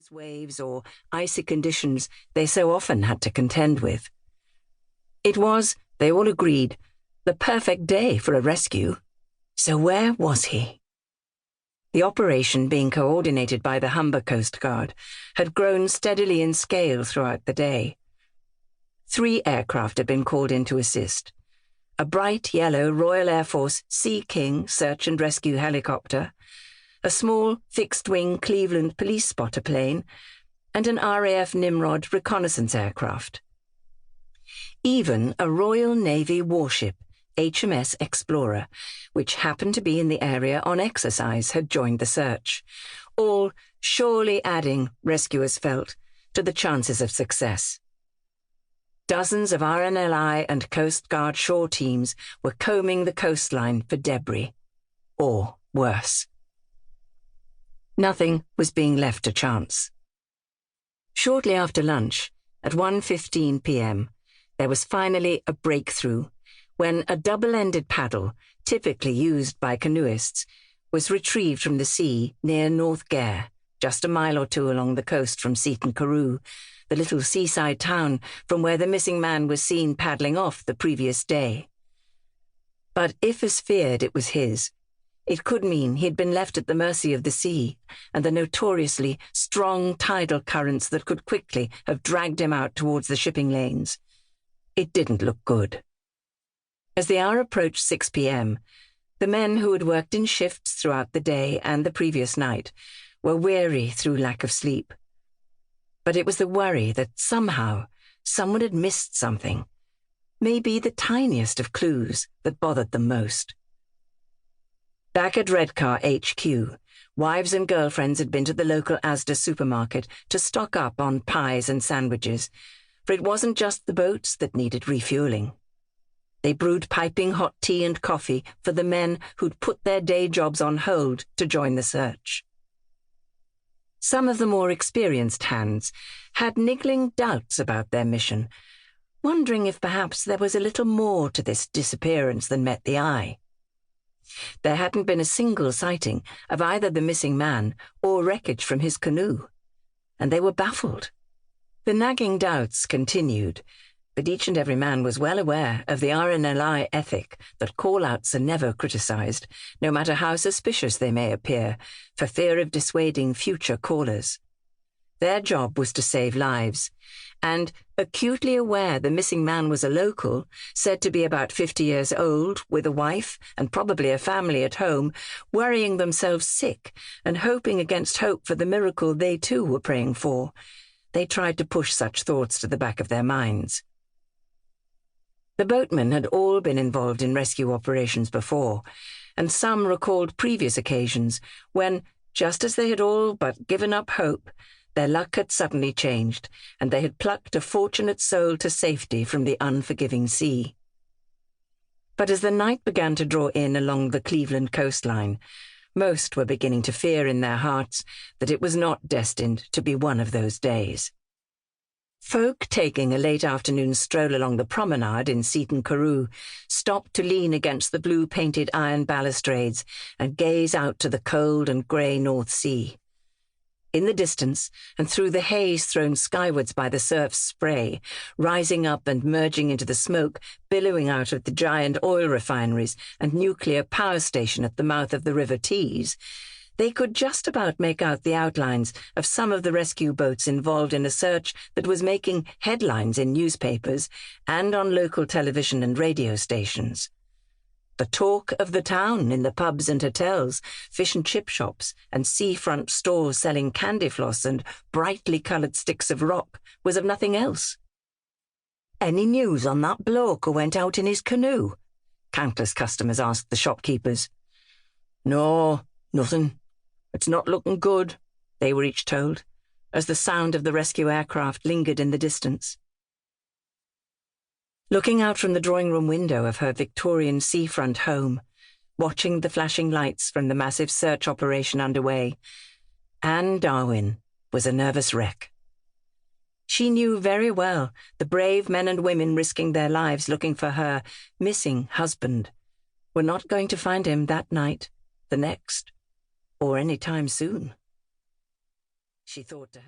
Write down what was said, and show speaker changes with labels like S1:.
S1: furious waves or icy conditions they so often had to contend with. It was, they all agreed, the perfect day for a rescue. So where was he? The operation, being coordinated by the Humber Coast Guard, had grown steadily in scale throughout the day. 3 aircraft had been called in to assist. A bright yellow Royal Air Force Sea King search and rescue helicopter, a small fixed-wing Cleveland police spotter plane, and an RAF Nimrod reconnaissance aircraft. Even a Royal Navy warship, HMS Explorer, which happened to be in the area on exercise, had joined the search, all surely adding, rescuers felt, to the chances of success. Dozens of RNLI and Coast Guard shore teams were combing the coastline for debris, or worse. Nothing was being left to chance. Shortly after lunch, at 1:15 p.m., there was finally a breakthrough when a double-ended paddle, typically used by canoeists, was retrieved from the sea near North Gare, just a mile or 2 along the coast from Seaton Carew, the little seaside town from where the missing man was seen paddling off the previous day. But if, as feared, it was his, it could mean he'd been left at the mercy of the sea and the notoriously strong tidal currents that could quickly have dragged him out towards the shipping lanes. It didn't look good. As the hour approached 6 p.m., the men who had worked in shifts throughout the day and the previous night were weary through lack of sleep. But it was the worry that somehow someone had missed something, maybe the tiniest of clues, that bothered them most. Back at Redcar HQ, wives and girlfriends had been to the local Asda supermarket to stock up on pies and sandwiches, for it wasn't just the boats that needed refueling. They brewed piping hot tea and coffee for the men who'd put their day jobs on hold to join the search. Some of the more experienced hands had niggling doubts about their mission, wondering if perhaps there was a little more to this disappearance than met the eye. There hadn't been a single sighting of either the missing man or wreckage from his canoe, and they were baffled. The nagging doubts continued, but each and every man was well aware of the RNLI ethic that call-outs are never criticised, no matter how suspicious they may appear, for fear of dissuading future callers. Their job was to save lives, and, acutely aware the missing man was a local, said to be about 50 years old, with a wife and probably a family at home, worrying themselves sick and hoping against hope for the miracle they too were praying for, they tried to push such thoughts to the back of their minds. The boatmen had all been involved in rescue operations before, and some recalled previous occasions when, just as they had all but given up hope, their luck had suddenly changed, and they had plucked a fortunate soul to safety from the unforgiving sea. But as the night began to draw in along the Cleveland coastline, most were beginning to fear in their hearts that it was not destined to be one of those days. Folk taking a late afternoon stroll along the promenade in Seaton Carew stopped to lean against the blue-painted iron balustrades and gaze out to the cold and grey North Sea. In the distance, and through the haze thrown skywards by the surf's spray, rising up and merging into the smoke billowing out of the giant oil refineries and nuclear power station at the mouth of the River Tees, they could just about make out the outlines of some of the rescue boats involved in a search that was making headlines in newspapers and on local television and radio stations. The talk of the town in the pubs and hotels, fish and chip shops, and seafront stores selling candy floss and brightly coloured sticks of rock was of nothing else. "Any news on that bloke who went out in his canoe?" countless customers asked the shopkeepers. "No, nothing. It's not looking good," they were each told, as the sound of the rescue aircraft lingered in the distance. Looking out from the drawing-room window of her Victorian seafront home, watching the flashing lights from the massive search operation underway, Anne Darwin was a nervous wreck. She knew very well the brave men and women risking their lives looking for her missing husband were not going to find him that night, the next, or any time soon. She thought to herself.